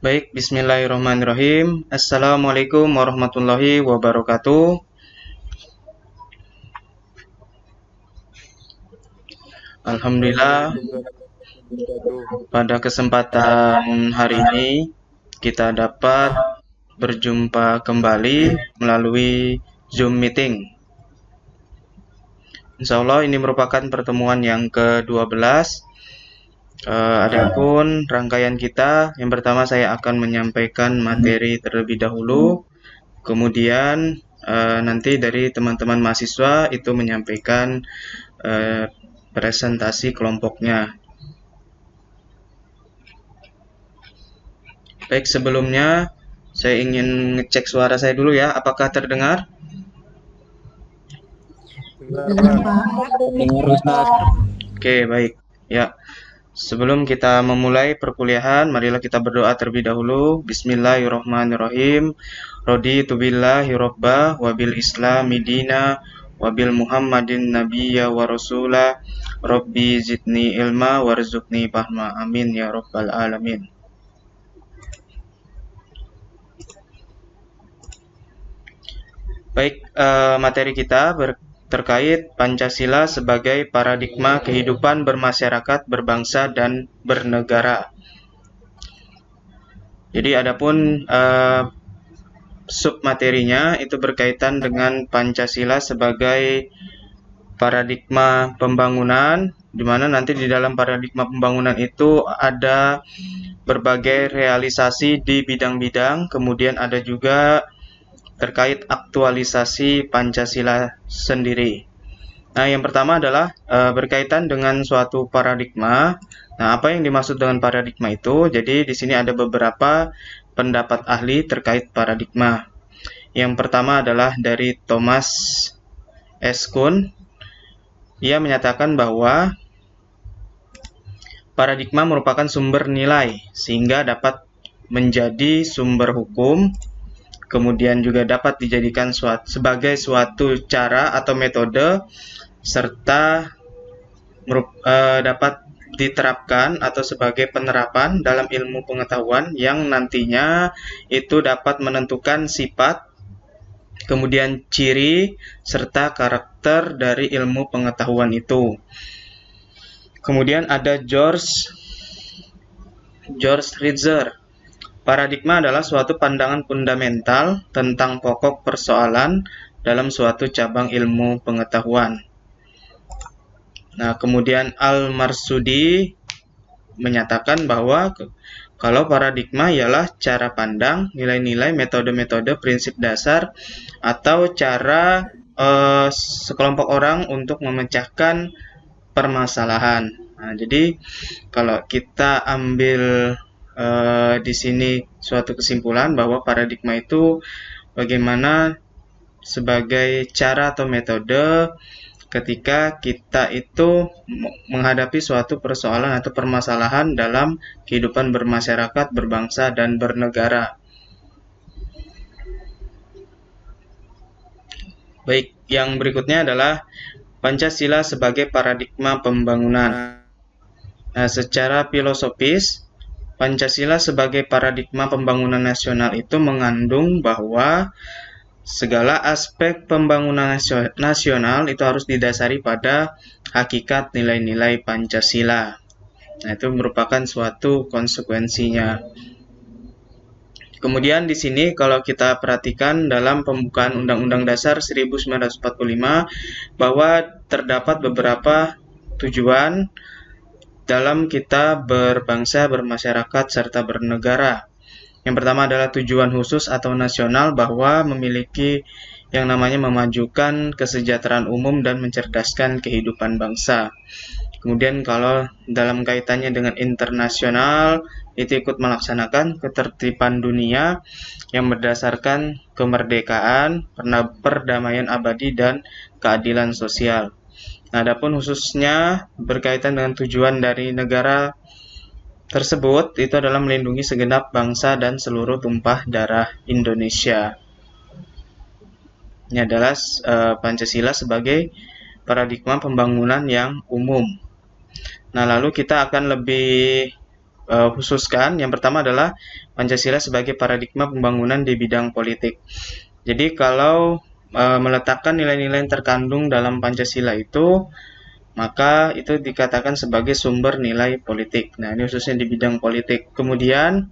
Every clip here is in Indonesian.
Baik, bismillahirrahmanirrahim. Assalamualaikum warahmatullahi wabarakatuh. Alhamdulillah, Waalaikumsalam warahmatullahi wabarakatuh. pada kesempatan hari ini kita dapat berjumpa kembali melalui Zoom meeting. Insya Allah ini merupakan pertemuan yang ke-12. Adapun rangkaian kita, yang pertama saya akan menyampaikan materi terlebih dahulu. Kemudian nanti dari teman-teman mahasiswa itu menyampaikan presentasi kelompoknya. Baik, sebelumnya saya ingin ngecek suara saya dulu ya, apakah terdengar? Dengar Dengar Pak. Pak. Dengar Ustaz. Oke, baik. Ya, sebelum kita memulai perkuliahan, marilah kita berdoa terlebih dahulu. Bismillahirrahmanirrahim. Raditu billahi robba wabil islami dina wabil muhammadin nabiyya wa rasulah. Rabbi zidni ilma warzuqni fahma. Amin ya rabbal alamin. Baik, materi kita terkait Pancasila sebagai paradigma kehidupan bermasyarakat, berbangsa, dan bernegara. Jadi adapun submaterinya itu berkaitan dengan Pancasila sebagai paradigma pembangunan, di mana nanti di dalam paradigma pembangunan itu ada berbagai realisasi di bidang-bidang, kemudian ada juga terkait aktualisasi Pancasila sendiri. Nah, yang pertama adalah berkaitan dengan suatu paradigma. Nah, apa yang dimaksud dengan paradigma itu? Jadi di sini ada beberapa pendapat ahli terkait paradigma. Yang pertama adalah dari Thomas S. Kuhn. Ia menyatakan bahwa paradigma merupakan sumber nilai sehingga dapat menjadi sumber hukum, kemudian juga dapat dijadikan sebagai suatu cara atau metode, serta dapat diterapkan atau sebagai penerapan dalam ilmu pengetahuan yang nantinya itu dapat menentukan sifat, kemudian ciri, serta karakter dari ilmu pengetahuan itu. Kemudian ada George Ritzer. Paradigma adalah suatu pandangan fundamental tentang pokok persoalan dalam suatu cabang ilmu pengetahuan. Nah, kemudian Al-Marsudi menyatakan bahwa kalau paradigma ialah cara pandang, nilai-nilai, metode-metode, prinsip dasar, atau cara sekelompok orang untuk memecahkan permasalahan. Nah, jadi kalau kita ambil di sini suatu kesimpulan bahwa paradigma itu bagaimana sebagai cara atau metode ketika kita itu menghadapi suatu persoalan atau permasalahan dalam kehidupan bermasyarakat, berbangsa, dan bernegara. Baik, yang berikutnya adalah Pancasila sebagai paradigma pembangunan. Nah, secara filosofis, Pancasila sebagai paradigma pembangunan nasional itu mengandung bahwa segala aspek pembangunan nasional itu harus didasari pada hakikat nilai-nilai Pancasila. Nah, itu merupakan suatu konsekuensinya. Kemudian di sini kalau kita perhatikan dalam pembukaan Undang-Undang Dasar 1945 bahwa terdapat beberapa tujuan dalam kita berbangsa, bermasyarakat, serta bernegara. Yang pertama adalah tujuan khusus atau nasional bahwa memiliki yang namanya memajukan kesejahteraan umum dan mencerdaskan kehidupan bangsa. Kemudian kalau dalam kaitannya dengan internasional, itu ikut melaksanakan ketertiban dunia yang berdasarkan kemerdekaan, perdamaian abadi, dan keadilan sosial. Nah, adapun khususnya berkaitan dengan tujuan dari negara tersebut itu adalah melindungi segenap bangsa dan seluruh tumpah darah Indonesia. Ini adalah Pancasila sebagai paradigma pembangunan yang umum. Nah, lalu kita akan lebih khususkan. Yang pertama adalah Pancasila sebagai paradigma pembangunan di bidang politik. Jadi kalau meletakkan nilai-nilai yang terkandung dalam Pancasila itu, maka itu dikatakan sebagai sumber nilai politik. Nah, ini khususnya di bidang politik. Kemudian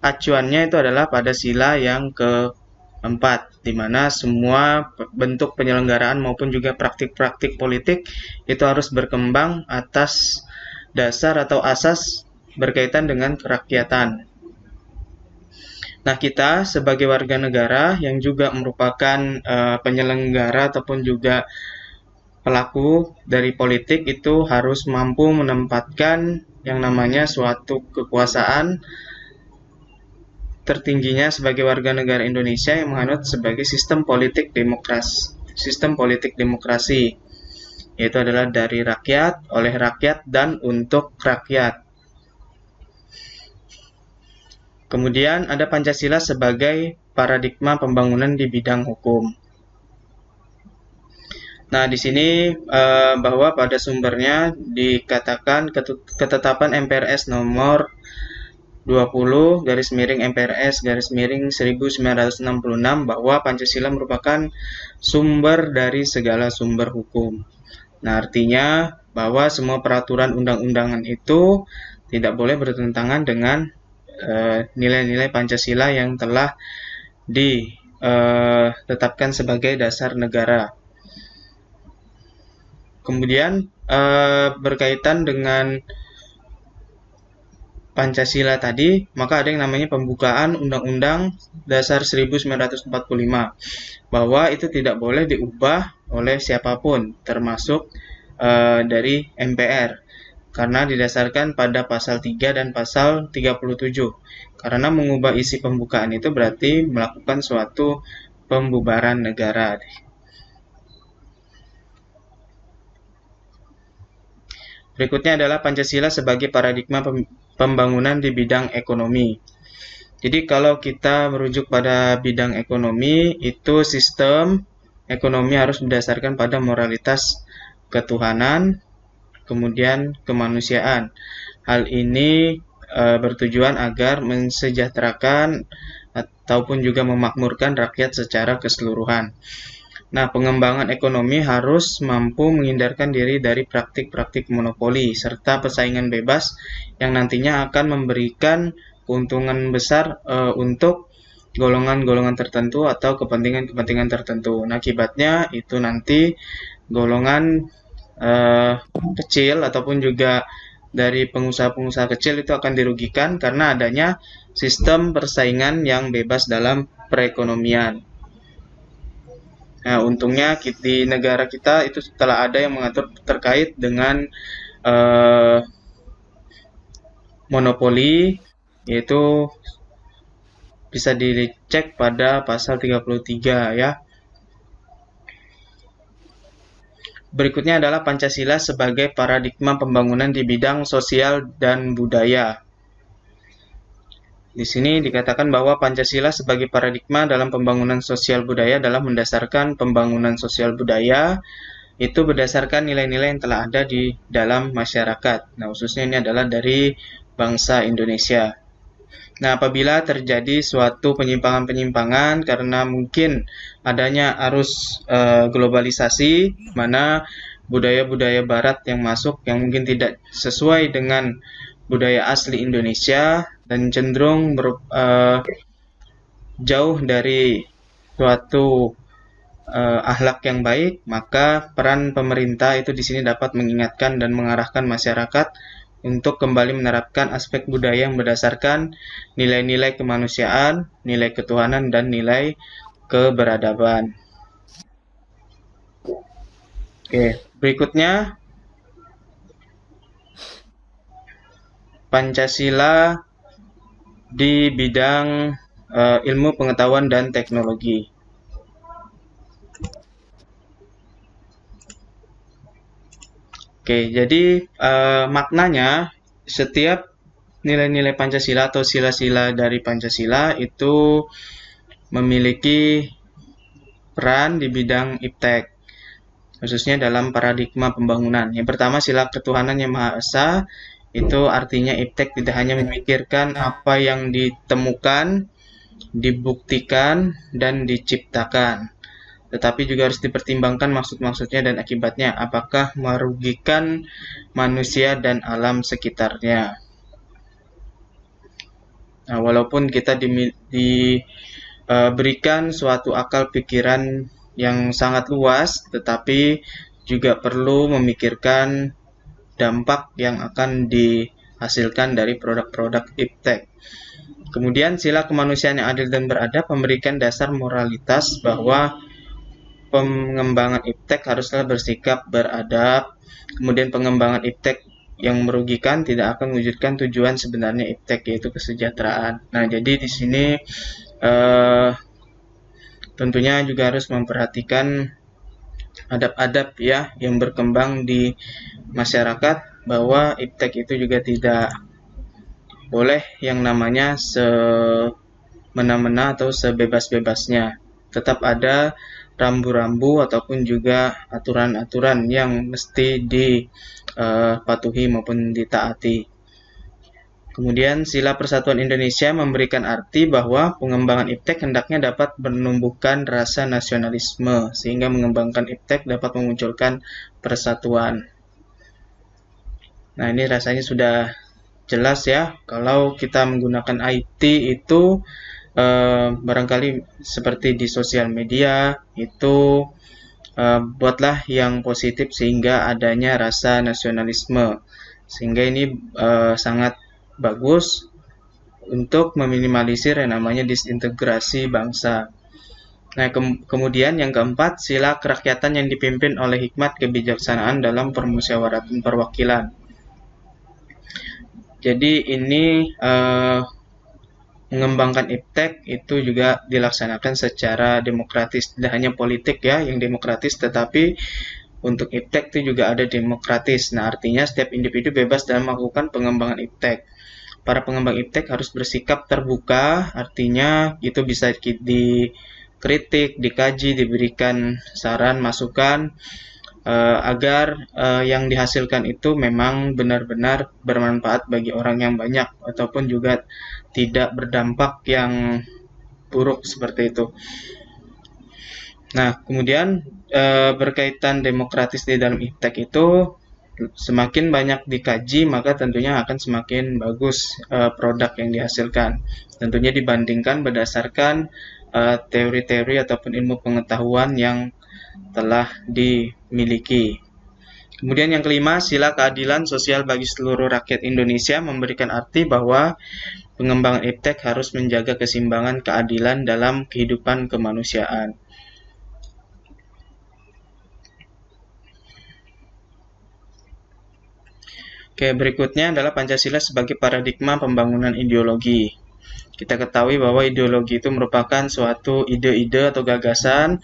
acuannya itu adalah pada sila yang keempat, di mana semua bentuk penyelenggaraan maupun juga praktik-praktik politik itu harus berkembang atas dasar atau asas berkaitan dengan kerakyatan. Nah, kita sebagai warga negara yang juga merupakan penyelenggara ataupun juga pelaku dari politik itu harus mampu menempatkan yang namanya suatu kekuasaan tertingginya sebagai warga negara Indonesia yang menganut sebagai sistem politik demokrasi, yaitu adalah dari rakyat, oleh rakyat, dan untuk rakyat. Kemudian ada Pancasila sebagai paradigma pembangunan di bidang hukum. Nah, di sini bahwa pada sumbernya dikatakan ketetapan MPRS nomor 20 MPRS 1966 bahwa Pancasila merupakan sumber dari segala sumber hukum. Nah, artinya bahwa semua peraturan undang-undangan itu tidak boleh bertentangan dengan nilai-nilai Pancasila yang telah ditetapkan sebagai dasar negara. Kemudian berkaitan dengan Pancasila tadi, maka ada yang namanya pembukaan Undang-Undang Dasar 1945, bahwa itu tidak boleh diubah oleh siapapun, termasuk dari MPR, karena didasarkan pada pasal 3 dan pasal 37. Karena mengubah isi pembukaan itu berarti melakukan suatu pembubaran negara. Berikutnya adalah Pancasila sebagai paradigma pembangunan di bidang ekonomi. Jadi kalau kita merujuk pada bidang ekonomi, itu sistem ekonomi harus berdasarkan pada moralitas ketuhanan, kemudian kemanusiaan. Hal ini bertujuan agar mensejahterakan ataupun juga memakmurkan rakyat secara keseluruhan. Nah, pengembangan ekonomi harus mampu menghindarkan diri dari praktik-praktik monopoli serta persaingan bebas yang nantinya akan memberikan keuntungan besar untuk golongan-golongan tertentu atau kepentingan-kepentingan tertentu. Nah, akibatnya itu nanti golongan kecil ataupun juga dari pengusaha-pengusaha kecil itu akan dirugikan karena adanya sistem persaingan yang bebas dalam perekonomian. Nah, untungnya di negara kita itu telah ada yang mengatur terkait dengan monopoli, yaitu bisa dicek pada pasal 33 ya. Berikutnya adalah Pancasila sebagai paradigma pembangunan di bidang sosial dan budaya. Di sini dikatakan bahwa Pancasila sebagai paradigma dalam pembangunan sosial budaya dalam mendasarkan pembangunan sosial budaya itu berdasarkan nilai-nilai yang telah ada di dalam masyarakat. Nah, khususnya ini adalah dari bangsa Indonesia. Nah, apabila terjadi suatu penyimpangan-penyimpangan karena mungkin adanya arus globalisasi, mana budaya-budaya barat yang masuk yang mungkin tidak sesuai dengan budaya asli Indonesia dan cenderung jauh dari suatu akhlak yang baik, maka peran pemerintah itu di sini dapat mengingatkan dan mengarahkan masyarakat untuk kembali menerapkan aspek budaya yang berdasarkan nilai-nilai kemanusiaan, nilai ketuhanan, dan nilai keberadaban. Oke, berikutnya Pancasila di bidang ilmu pengetahuan dan teknologi. Oke, jadi maknanya setiap nilai-nilai Pancasila atau sila-sila dari Pancasila itu memiliki peran di bidang iptek, khususnya dalam paradigma pembangunan. Yang pertama, sila ketuhanan yang Maha Esa, Itu artinya iptek tidak hanya memikirkan apa yang ditemukan, dibuktikan, dan diciptakan, tetapi juga harus dipertimbangkan maksud-maksudnya dan akibatnya, apakah merugikan manusia dan alam sekitarnya. Nah, walaupun kita diberikan suatu akal pikiran yang sangat luas, tetapi juga perlu memikirkan dampak yang akan dihasilkan dari produk-produk iptek. Kemudian sila kemanusiaan yang adil dan beradab memberikan dasar moralitas bahwa pengembangan iptek haruslah bersikap beradab. Kemudian pengembangan iptek yang merugikan tidak akan mewujudkan tujuan sebenarnya iptek, yaitu kesejahteraan. Nah, jadi di sini tentunya juga harus memperhatikan adab-adab ya yang berkembang di masyarakat, bahwa iptek itu juga tidak boleh yang namanya semena-mena atau sebebas-bebasnya. Tetap ada rambu-rambu ataupun juga aturan-aturan yang mesti dipatuhi maupun ditaati. Kemudian sila persatuan Indonesia memberikan arti bahwa pengembangan iptek hendaknya dapat menumbuhkan rasa nasionalisme, sehingga mengembangkan iptek dapat memunculkan persatuan. Nah, ini rasanya sudah jelas ya, kalau kita menggunakan IT itu barangkali seperti di sosial media itu buatlah yang positif sehingga adanya rasa nasionalisme, sehingga ini sangat bagus untuk meminimalisir yang namanya disintegrasi bangsa. Nah, kemudian yang keempat, sila kerakyatan yang dipimpin oleh hikmat kebijaksanaan dalam permusyawaratan perwakilan. Jadi ini mengembangkan iptek itu juga dilaksanakan secara demokratis, tidak hanya politik ya yang demokratis, tetapi untuk iptek itu juga ada demokratis. Nah, artinya setiap individu bebas dalam melakukan pengembangan iptek. Para pengembang iptek harus bersikap terbuka, artinya itu bisa dikritik, dikaji, diberikan saran, masukan, agar yang dihasilkan itu memang benar-benar bermanfaat bagi orang yang banyak, ataupun juga tidak berdampak yang buruk seperti itu. Nah, kemudian berkaitan demokratis di dalam iptek itu, semakin banyak dikaji, maka tentunya akan semakin bagus produk yang dihasilkan. Tentunya dibandingkan berdasarkan teori-teori ataupun ilmu pengetahuan yang telah dimiliki. Kemudian yang kelima, sila keadilan sosial bagi seluruh rakyat Indonesia memberikan arti bahwa pengembangan iptek harus menjaga keseimbangan keadilan dalam kehidupan kemanusiaan. Oke, berikutnya adalah Pancasila sebagai paradigma pembangunan ideologi. Kita ketahui bahwa ideologi itu merupakan suatu ide-ide atau gagasan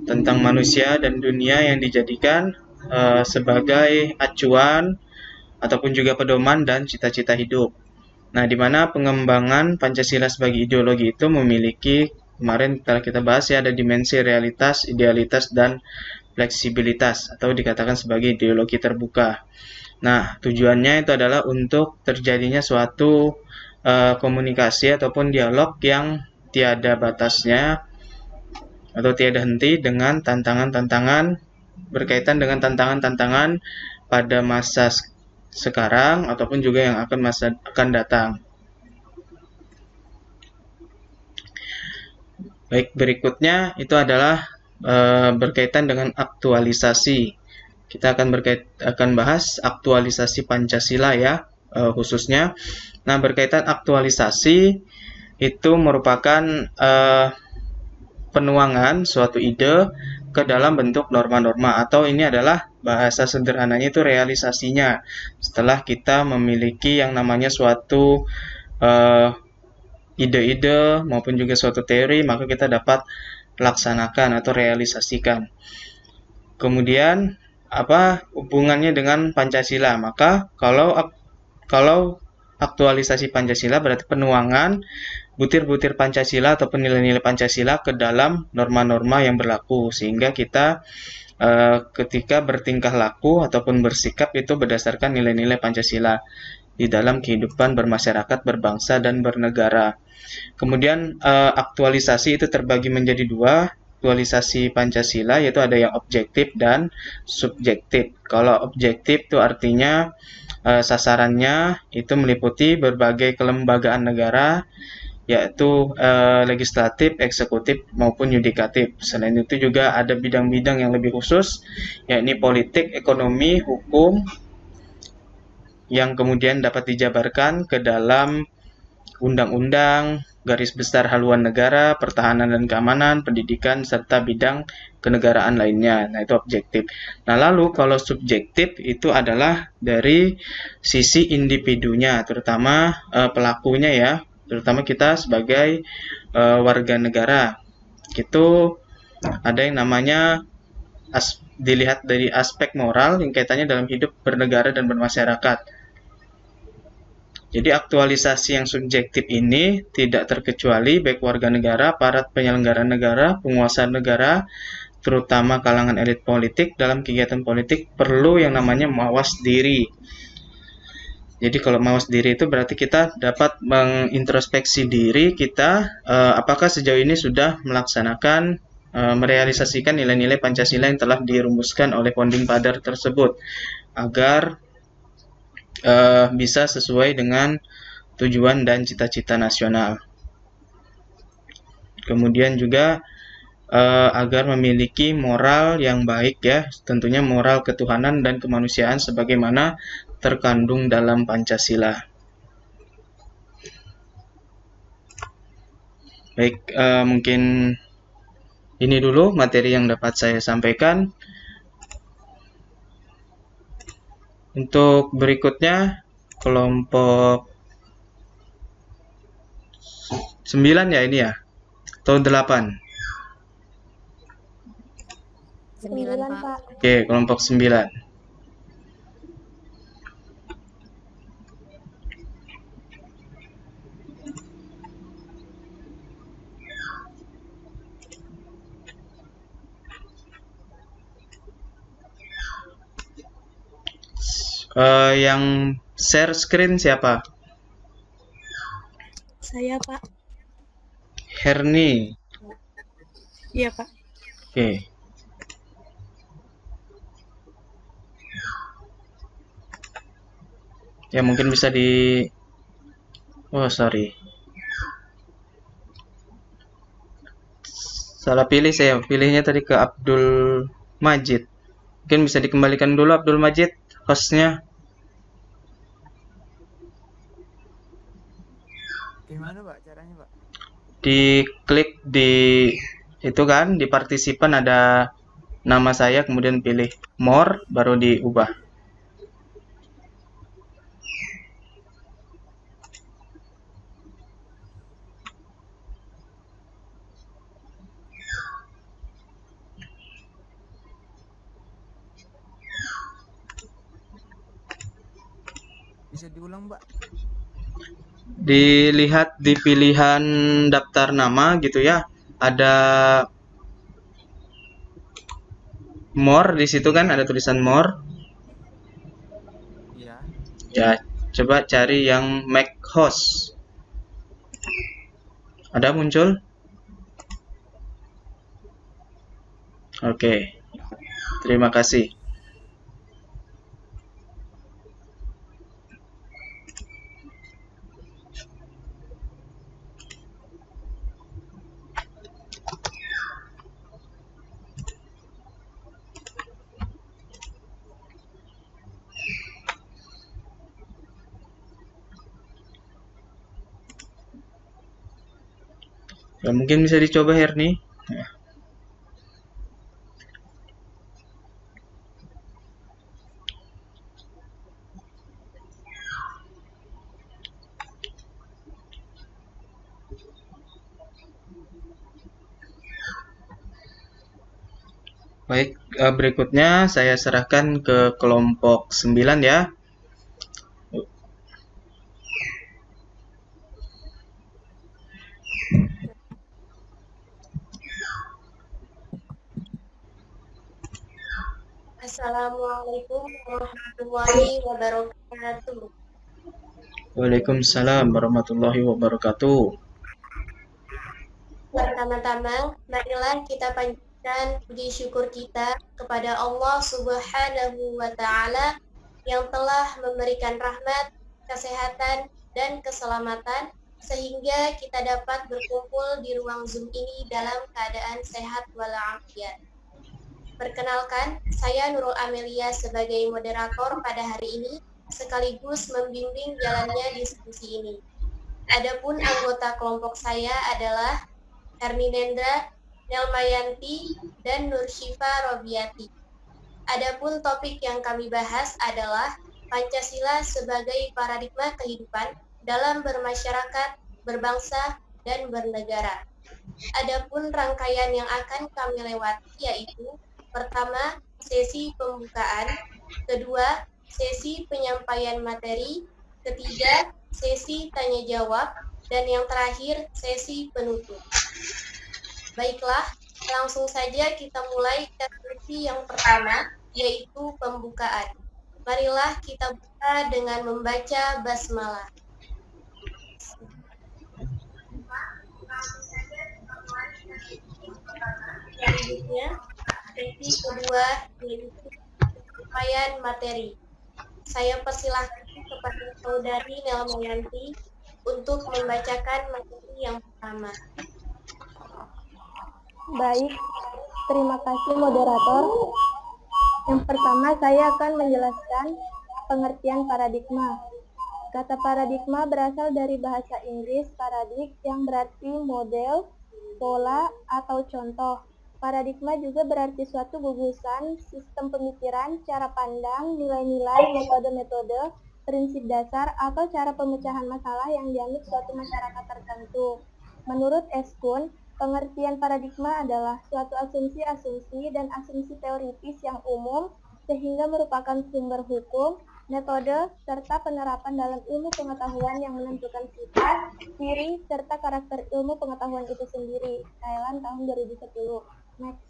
tentang manusia dan dunia yang dijadikan sebagai acuan ataupun juga pedoman dan cita-cita hidup. Nah, di mana pengembangan Pancasila sebagai ideologi itu memiliki, kemarin telah kita bahas ya, ada dimensi realitas, idealitas, dan fleksibilitas, atau dikatakan sebagai ideologi terbuka. Nah, tujuannya itu adalah untuk terjadinya suatu komunikasi ataupun dialog yang tiada batasnya atau tiada henti dengan tantangan-tantangan, berkaitan dengan tantangan-tantangan pada masa sekarang ataupun juga yang akan datang. Baik, berikutnya itu adalah berkaitan dengan aktualisasi. Kita akan bahas aktualisasi Pancasila ya, khususnya. Nah, berkaitan aktualisasi itu merupakan penuangan suatu ide ke dalam bentuk norma-norma, atau ini adalah bahasa sederhananya itu realisasinya. Setelah kita memiliki yang namanya suatu ide-ide maupun juga suatu teori, maka kita dapat laksanakan atau realisasikan. Kemudian apa hubungannya dengan Pancasila? Maka kalau aktualisasi Pancasila berarti penuangan butir-butir Pancasila ataupun nilai-nilai Pancasila ke dalam norma-norma yang berlaku, sehingga kita ketika bertingkah laku ataupun bersikap itu berdasarkan nilai-nilai Pancasila. di dalam kehidupan bermasyarakat, berbangsa, dan bernegara. Kemudian aktualisasi itu terbagi menjadi dua, aktualisasi Pancasila, yaitu ada yang objektif dan subjektif. Kalau objektif itu artinya sasarannya itu meliputi berbagai kelembagaan negara, yaitu legislatif, eksekutif, maupun yudikatif. Selain itu juga ada bidang-bidang yang lebih khusus, yakni politik, ekonomi, hukum, yang kemudian dapat dijabarkan ke dalam undang-undang, garis besar haluan negara, pertahanan dan keamanan, pendidikan, serta bidang kenegaraan lainnya. Nah, itu objektif. Nah, lalu kalau subjektif itu adalah dari sisi individunya, terutama pelakunya ya, terutama kita sebagai warga negara. Itu ada yang namanya dilihat dari aspek moral yang kaitannya dalam hidup bernegara dan bermasyarakat. Jadi aktualisasi yang subjektif ini tidak terkecuali baik warga negara, aparat penyelenggara negara, penguasa negara, terutama kalangan elit politik dalam kegiatan politik perlu yang namanya mawas diri. Jadi kalau mawas diri itu berarti kita dapat mengintrospeksi diri kita, apakah sejauh ini sudah melaksanakan, merealisasikan nilai-nilai Pancasila yang telah dirumuskan oleh founding father tersebut, agar bisa sesuai dengan tujuan dan cita-cita nasional. Kemudian juga agar memiliki moral yang baik ya, tentunya moral ketuhanan dan kemanusiaan sebagaimana terkandung dalam Pancasila. Baik, mungkin ini dulu materi yang dapat saya sampaikan. Untuk berikutnya kelompok 9 ya ini ya, atau 8? 9, Pak. Oke, kelompok 9. Yang share screen siapa? Saya, Pak. Herni. Iya, Pak. Oke. Ya mungkin bisa di... Oh sorry, salah pilih saya. Pilihnya tadi ke Abdul Majid. Mungkin bisa dikembalikan dulu Abdul Majid, hostnya. Gimana Pak caranya Pak? Diklik di itu kan, di partisipan ada nama saya, kemudian pilih more, baru diubah. Bisa diulang Pak? Dilihat di pilihan daftar nama gitu ya, ada more di situ kan, ada tulisan more. Iya. Ya, coba cari yang make host. Ada muncul? Oke. Terima kasih. Ya, mungkin bisa dicoba Herni. Ya. Baik, berikutnya saya serahkan ke kelompok 9 ya. Assalamualaikum warahmatullahi wabarakatuh. Waalaikumsalam warahmatullahi wabarakatuh. Pertama-tama, marilah kita panjatkan puji syukur kita kepada Allah Subhanahu wa Ta'ala yang telah memberikan rahmat, kesehatan, dan keselamatan sehingga kita dapat berkumpul di ruang Zoom ini dalam keadaan sehat walafiat. Perkenalkan, saya Nurul Amelia sebagai moderator pada hari ini sekaligus membimbing jalannya diskusi ini. Adapun anggota kelompok saya adalah Herminendra, Nelmayanti, dan Nursyifa Robiati. Adapun topik yang kami bahas adalah Pancasila sebagai paradigma kehidupan dalam bermasyarakat, berbangsa, dan bernegara. Adapun rangkaian yang akan kami lewati yaitu pertama, sesi pembukaan, kedua, sesi penyampaian materi, ketiga, sesi tanya jawab, dan yang terakhir, sesi penutup. Baiklah, langsung saja kita mulai ke sesi yang pertama, yaitu pembukaan. Marilah kita buka dengan membaca basmalah. Selanjutnya, sesi kedua yaitu penyampaian materi. Saya persilahkan kepada Saudari Nelmayanti untuk membacakan materi yang pertama. Baik, terima kasih moderator. Yang pertama saya akan menjelaskan pengertian paradigma. Kata paradigma berasal dari bahasa Inggris paradig yang berarti model, pola, atau contoh. Paradigma juga berarti suatu gugusan, sistem pemikiran, cara pandang, nilai-nilai, metode-metode, prinsip dasar, atau cara pemecahan masalah yang dianut suatu masyarakat tertentu. Menurut Eskun, pengertian paradigma adalah suatu asumsi-asumsi dan asumsi teoritis yang umum sehingga merupakan sumber hukum, metode, serta penerapan dalam ilmu pengetahuan yang menentukan sifat, ciri, serta karakter ilmu pengetahuan itu sendiri. Thailand tahun 2010. Next.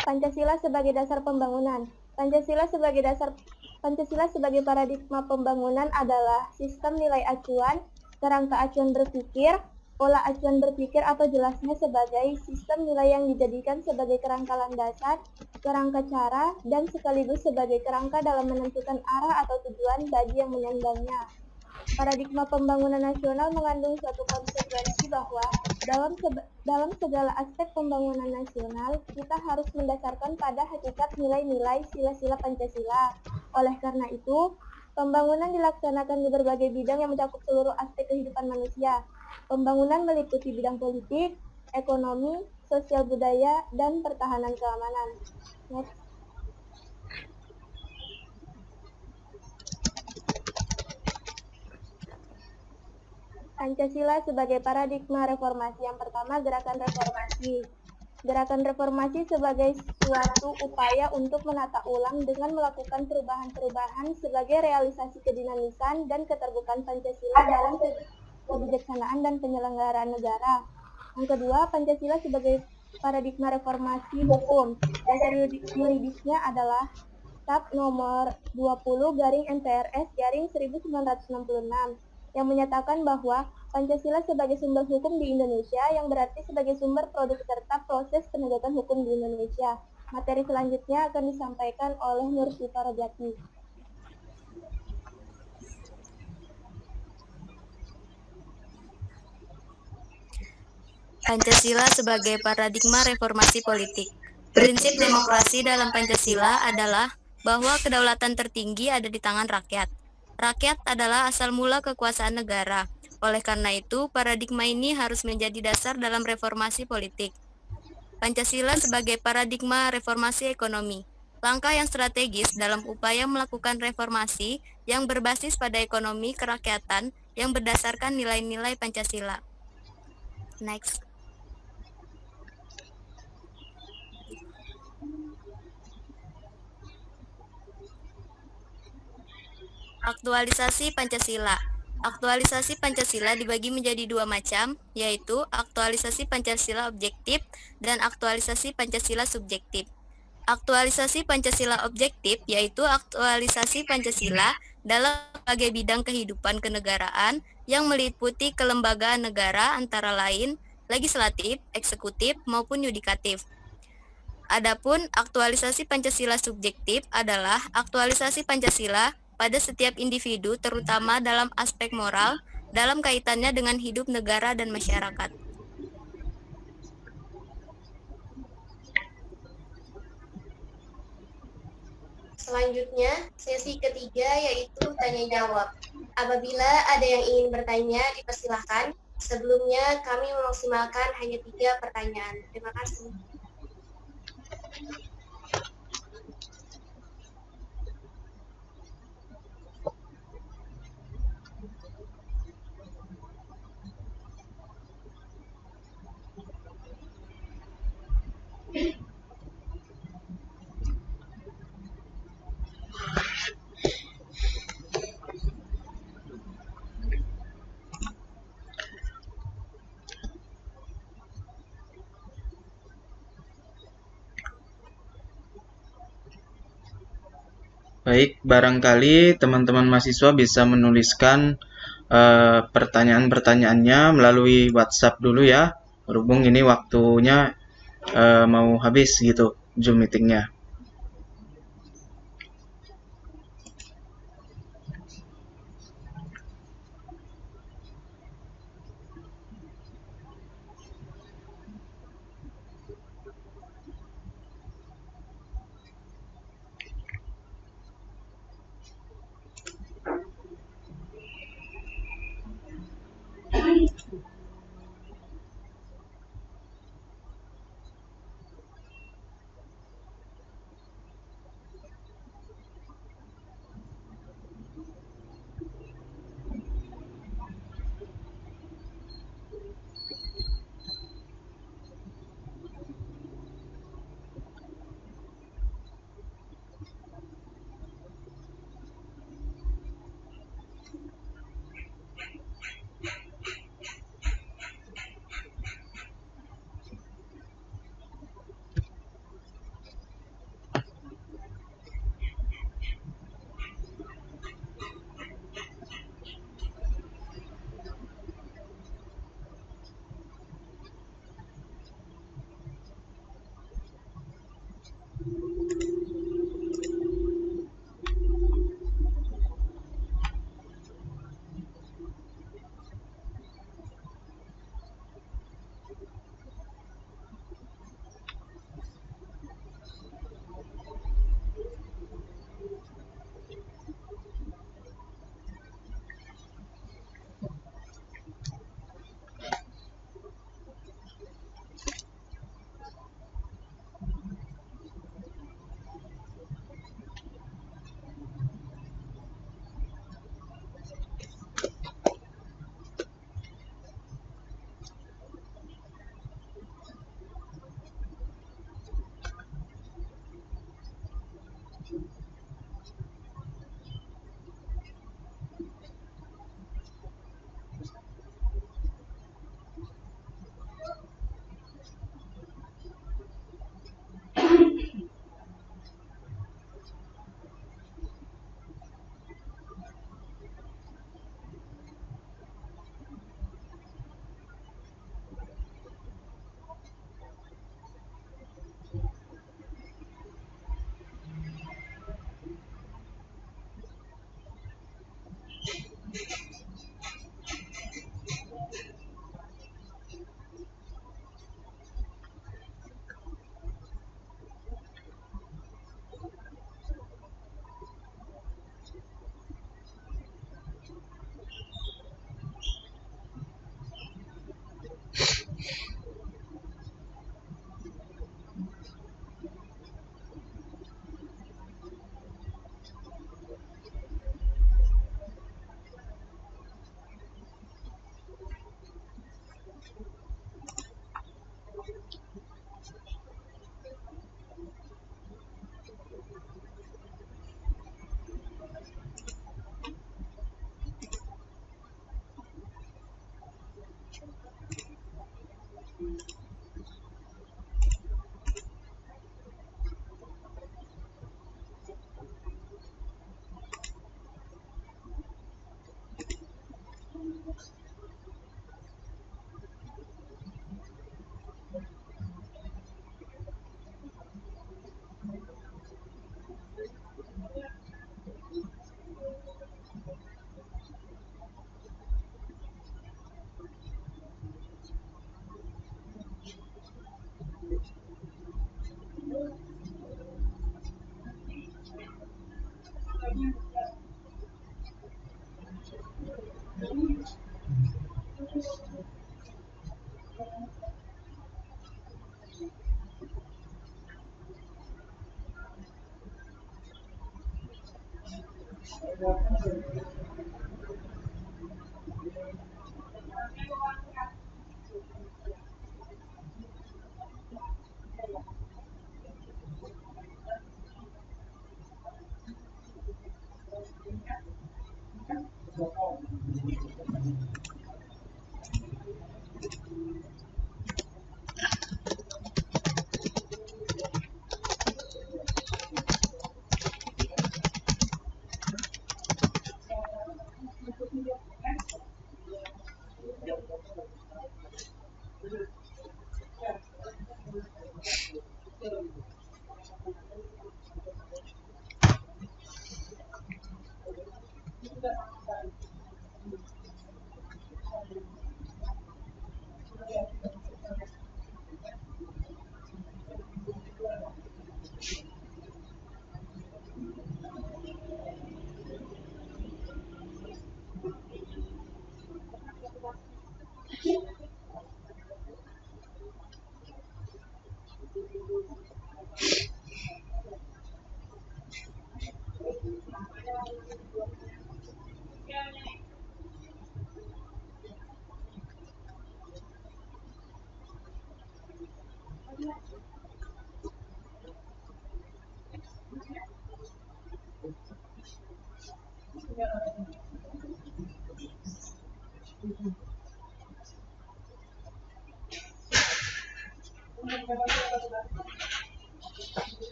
Pancasila sebagai dasar pembangunan. Pancasila sebagai paradigma pembangunan adalah sistem nilai acuan, kerangka acuan berpikir, pola acuan berpikir atau jelasnya sebagai sistem nilai yang dijadikan sebagai kerangka landasan, kerangka cara, dan sekaligus sebagai kerangka dalam menentukan arah atau tujuan bagi yang menyandangnya. Paradigma pembangunan nasional mengandung suatu konsekuensi bahwa dalam segala aspek pembangunan nasional, kita harus mendasarkan pada hakikat nilai-nilai sila-sila Pancasila. Oleh karena itu, pembangunan dilaksanakan di berbagai bidang yang mencakup seluruh aspek kehidupan manusia. Pembangunan meliputi bidang politik, ekonomi, sosial budaya, dan pertahanan keamanan. Next. Pancasila sebagai paradigma reformasi. Yang pertama, gerakan reformasi. Gerakan reformasi sebagai suatu upaya untuk menata ulang dengan melakukan perubahan-perubahan sebagai realisasi kedinamisan dan keterbukaan Pancasila dalam kebijaksanaan dan penyelenggaraan negara. Yang kedua, Pancasila sebagai paradigma reformasi hukum. Dasar yuridisnya adalah Stat nomor 20/MPRS/1966 yang menyatakan bahwa Pancasila sebagai sumber hukum di Indonesia yang berarti sebagai sumber produk serta proses penegakan hukum di Indonesia. Materi selanjutnya akan disampaikan oleh Nursyifa Robiati. Pancasila sebagai paradigma reformasi politik. Prinsip demokrasi dalam Pancasila adalah bahwa kedaulatan tertinggi ada di tangan rakyat. Rakyat adalah asal mula kekuasaan negara. Oleh karena itu, paradigma ini harus menjadi dasar dalam reformasi politik. Pancasila sebagai paradigma reformasi ekonomi. Langkah yang strategis dalam upaya melakukan reformasi yang berbasis pada ekonomi kerakyatan yang berdasarkan nilai-nilai Pancasila. Next. Aktualisasi Pancasila. Aktualisasi Pancasila dibagi menjadi dua macam, yaitu aktualisasi Pancasila objektif dan aktualisasi Pancasila subjektif. Aktualisasi Pancasila objektif yaitu aktualisasi Pancasila dalam berbagai bidang kehidupan kenegaraan yang meliputi kelembagaan negara antara lain legislatif, eksekutif, maupun yudikatif. Adapun aktualisasi Pancasila subjektif adalah aktualisasi Pancasila pada setiap individu terutama dalam aspek moral dalam kaitannya dengan hidup negara dan masyarakat. Selanjutnya, sesi ketiga yaitu tanya jawab. Apabila ada yang ingin bertanya, dipersilahkan. Sebelumnya, kami memaksimalkan hanya 3 pertanyaan. Terima kasih. Baik, barangkali teman-teman mahasiswa bisa menuliskan pertanyaan-pertanyaannya melalui WhatsApp dulu ya. Berhubung ini waktunya mau habis gitu Zoom meetingnya.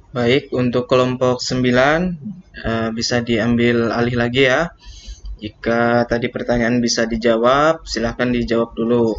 Baik, untuk kelompok 9 bisa diambil alih lagi ya. Jika tadi pertanyaan bisa dijawab, silahkan dijawab dulu.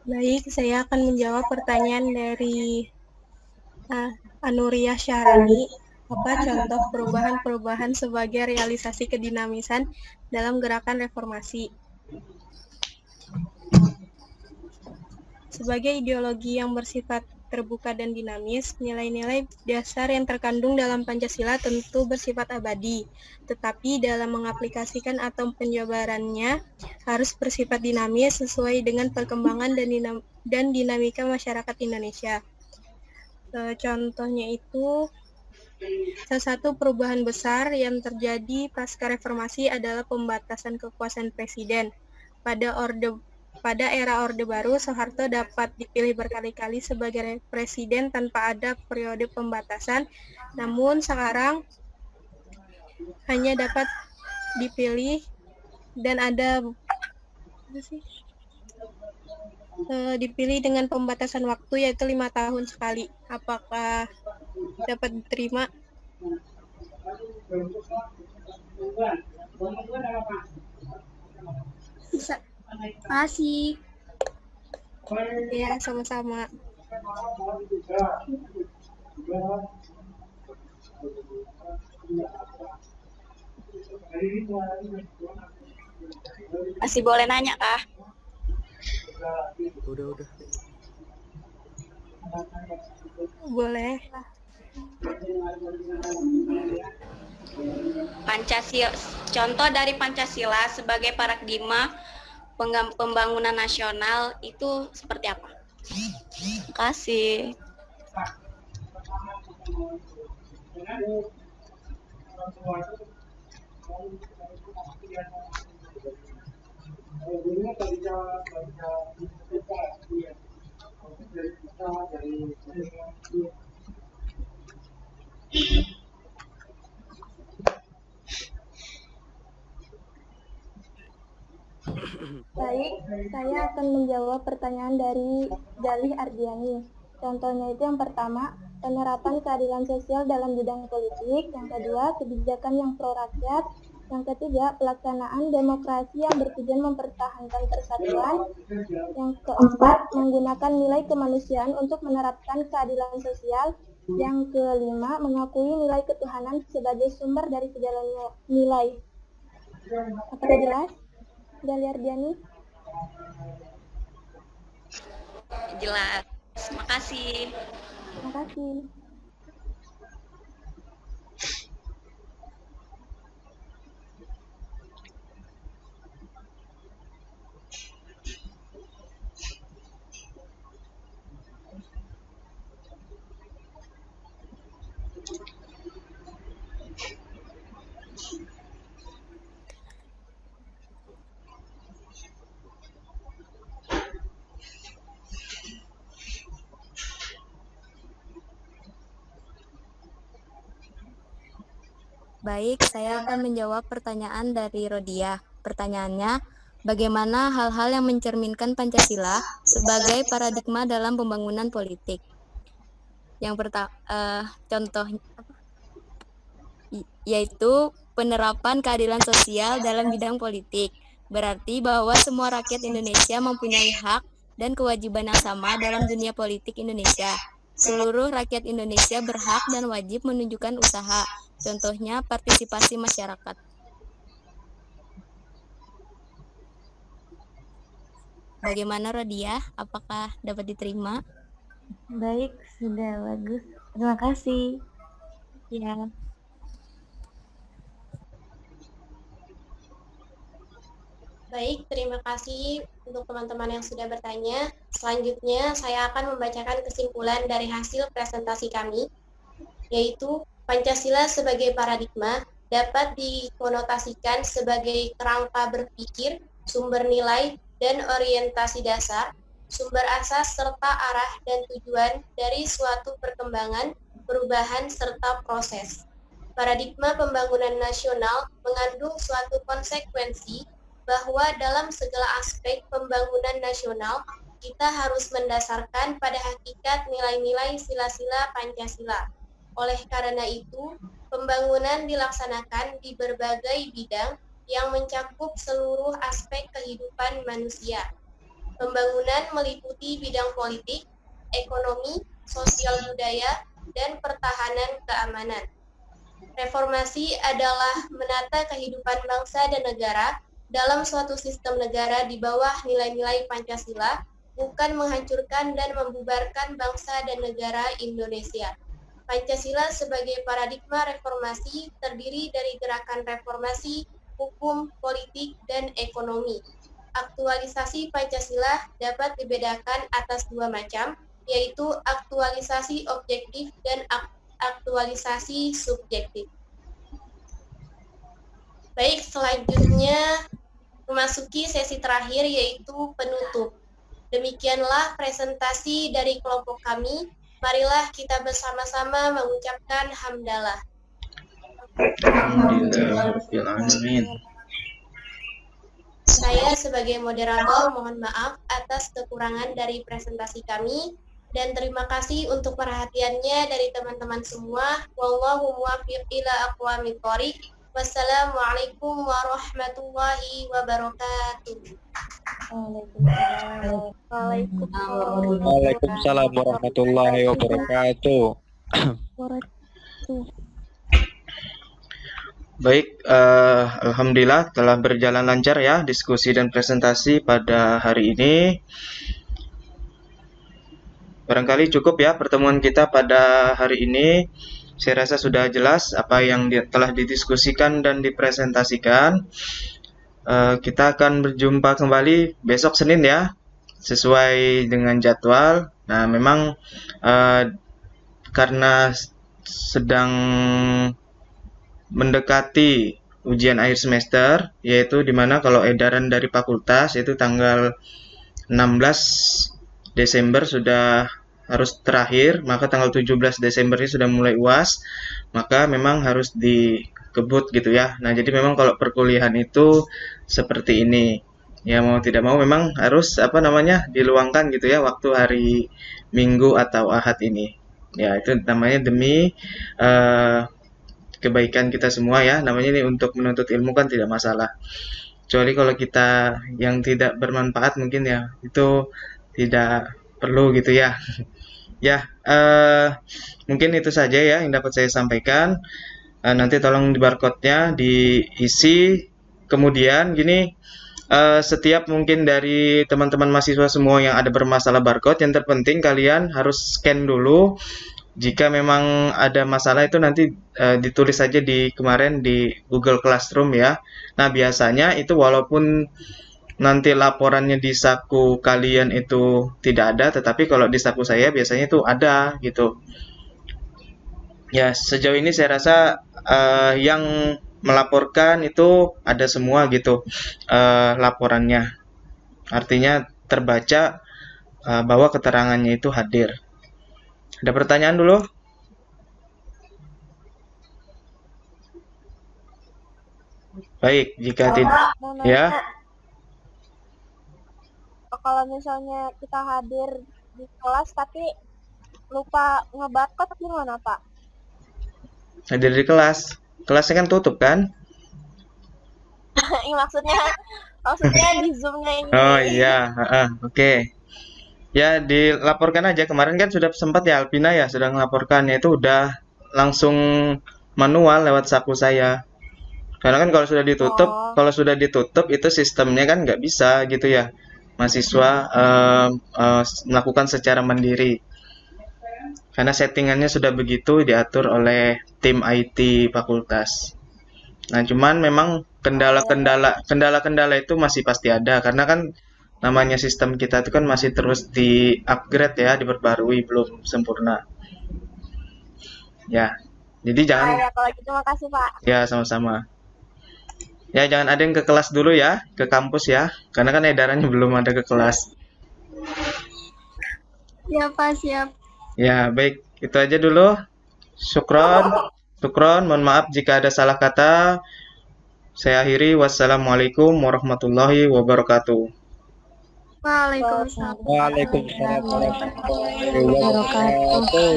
Baik, saya akan menjawab pertanyaan dari Anuria Syahrani. Apa contoh perubahan-perubahan sebagai realisasi kedinamisan dalam gerakan reformasi? Sebagai ideologi yang bersifat terbuka dan dinamis, nilai-nilai dasar yang terkandung dalam Pancasila tentu bersifat abadi, tetapi dalam mengaplikasikan atau penjabarannya harus bersifat dinamis sesuai dengan perkembangan dan dinamika masyarakat Indonesia. Contohnya itu, salah satu perubahan besar yang terjadi pasca reformasi adalah pembatasan kekuasaan presiden. Pada era Orde Baru, Soeharto dapat dipilih berkali-kali sebagai presiden tanpa ada periode pembatasan, namun sekarang hanya dapat dipilih dan dipilih dengan pembatasan waktu yaitu 5 tahun sekali. Apakah dapat diterima? Bisa. Makasih. Ya, sama-sama. Masih boleh nanya, Kak? Udah. Boleh. Pancasila, contoh dari Pancasila sebagai paradigma pembangunan nasional itu seperti apa? Terima kasih. Baik, saya akan menjawab pertanyaan dari Galih Ardiani. Contohnya itu yang pertama, penerapan keadilan sosial dalam bidang politik. Yang kedua, kebijakan yang pro rakyat. Yang ketiga, pelaksanaan demokrasi yang bertujuan mempertahankan persatuan. Yang keempat, menggunakan nilai kemanusiaan untuk menerapkan keadilan sosial. Yang kelima, mengakui nilai ketuhanan sebagai sumber dari segala nilai. Apakah jelas? Galih Ardiani? Jelas. Makasih. Terima kasih. Baik, saya akan menjawab pertanyaan dari Rodia. Pertanyaannya, bagaimana hal-hal yang mencerminkan Pancasila sebagai paradigma dalam pembangunan politik? Yang pertama, contohnya yaitu penerapan keadilan sosial dalam bidang politik. Berarti bahwa semua rakyat Indonesia mempunyai hak dan kewajiban yang sama dalam dunia politik Indonesia. Seluruh rakyat Indonesia berhak dan wajib menunjukkan usaha. Contohnya partisipasi masyarakat. Bagaimana Rodia? Apakah dapat diterima? Baik, sudah bagus. Terima kasih. Ya, Baik, terima kasih untuk teman-teman yang sudah bertanya. Selanjutnya, saya akan membacakan kesimpulan dari hasil presentasi kami, yaitu Pancasila sebagai paradigma dapat dikonotasikan sebagai kerangka berpikir, sumber nilai, dan orientasi dasar, sumber asas serta arah dan tujuan dari suatu perkembangan, perubahan, serta proses. Paradigma pembangunan nasional mengandung suatu konsekuensi bahwa dalam segala aspek pembangunan nasional, kita harus mendasarkan pada hakikat nilai-nilai sila-sila Pancasila. Oleh karena itu, pembangunan dilaksanakan di berbagai bidang yang mencakup seluruh aspek kehidupan manusia. Pembangunan meliputi bidang politik, ekonomi, sosial budaya, dan pertahanan keamanan. Reformasi adalah menata kehidupan bangsa dan negara dalam suatu sistem negara di bawah nilai-nilai Pancasila, bukan menghancurkan dan membubarkan bangsa dan negara Indonesia. Pancasila sebagai paradigma reformasi terdiri dari gerakan reformasi, hukum, politik, dan ekonomi. Aktualisasi Pancasila dapat dibedakan atas dua macam, yaitu aktualisasi objektif dan aktualisasi subjektif. Baik, selanjutnya memasuki sesi terakhir yaitu penutup. Demikianlah presentasi dari kelompok kami. Marilah kita bersama-sama mengucapkan hamdalah. Alhamdulillahirrahmanirrahim. Saya sebagai moderator mohon maaf atas kekurangan dari presentasi kami dan terima kasih untuk perhatiannya dari teman-teman semua. Wallahu muwaffiq ila aqwamit thoriq. Wassalamualaikum warahmatullahi wabarakatuh. Waalaikumsalam warahmatullahi wabarakatuh. Baik, alhamdulillah telah berjalan lancar ya diskusi dan presentasi pada hari ini. Barangkali cukup ya pertemuan kita pada hari ini. Saya rasa sudah jelas apa yang telah didiskusikan dan dipresentasikan. Kita akan berjumpa kembali besok Senin ya, sesuai dengan jadwal. Nah, memang karena sedang mendekati ujian akhir semester, yaitu dimana kalau edaran dari fakultas itu tanggal 16 Desember sudah harus terakhir, maka tanggal 17 Desember ini sudah mulai UAS, maka memang harus dikebut gitu ya. Nah, jadi memang kalau perkuliahan itu seperti ini. Ya mau tidak mau memang harus diluangkan gitu ya waktu hari Minggu atau Ahad ini. Ya, itu namanya demi kebaikan kita semua ya. Namanya ini untuk menuntut ilmu kan tidak masalah. Kecuali kalau kita yang tidak bermanfaat mungkin ya itu tidak perlu gitu ya. Ya, mungkin itu saja ya yang dapat saya sampaikan. Nanti tolong di barcode-nya diisi. Kemudian gini, setiap mungkin dari teman-teman mahasiswa semua yang ada bermasalah barcode, yang terpenting kalian harus scan dulu. Jika memang ada masalah itu nanti ditulis saja di kemarin di Google Classroom ya. Nah, biasanya itu walaupun nanti laporannya di saku kalian itu tidak ada, tetapi kalau di saku saya biasanya itu ada gitu. Ya, sejauh ini saya rasa yang melaporkan itu ada semua gitu laporannya. Artinya terbaca bahwa keterangannya itu hadir. Ada pertanyaan dulu? Baik, jika tidak ya. Kalau misalnya kita hadir di kelas tapi lupa ngebaket gimana Pak? Hadir di kelas. Kelasnya kan tutup kan? maksudnya di Zoom-nya ini. Oh iya, oke. Ya, dilaporkan aja. Kemarin kan sudah sempat ya Alpina ya sudah melaporkan, itu udah langsung manual lewat saku saya. Karena kan kalau sudah ditutup itu sistemnya kan nggak bisa gitu ya. Mahasiswa melakukan secara mandiri. Karena settingannya sudah begitu diatur oleh tim IT fakultas. Nah, cuman memang kendala-kendala itu masih pasti ada karena kan namanya sistem kita itu kan masih terus di-upgrade ya, diperbarui, belum sempurna. Ya. Jadi jangan Ya, kalau gitu makasih Pak. ya sama-sama. Ya, jangan ada yang ke kelas dulu ya, ke kampus ya. Karena kan edarannya belum ada ke kelas. Ya, Pak, siap. Ya, baik. Itu aja dulu. Syukron. Mohon maaf jika ada salah kata. Saya akhiri. Wassalamualaikum warahmatullahi wabarakatuh. Waalaikumsalam. Waalaikumsalam warahmatullahi wabarakatuh.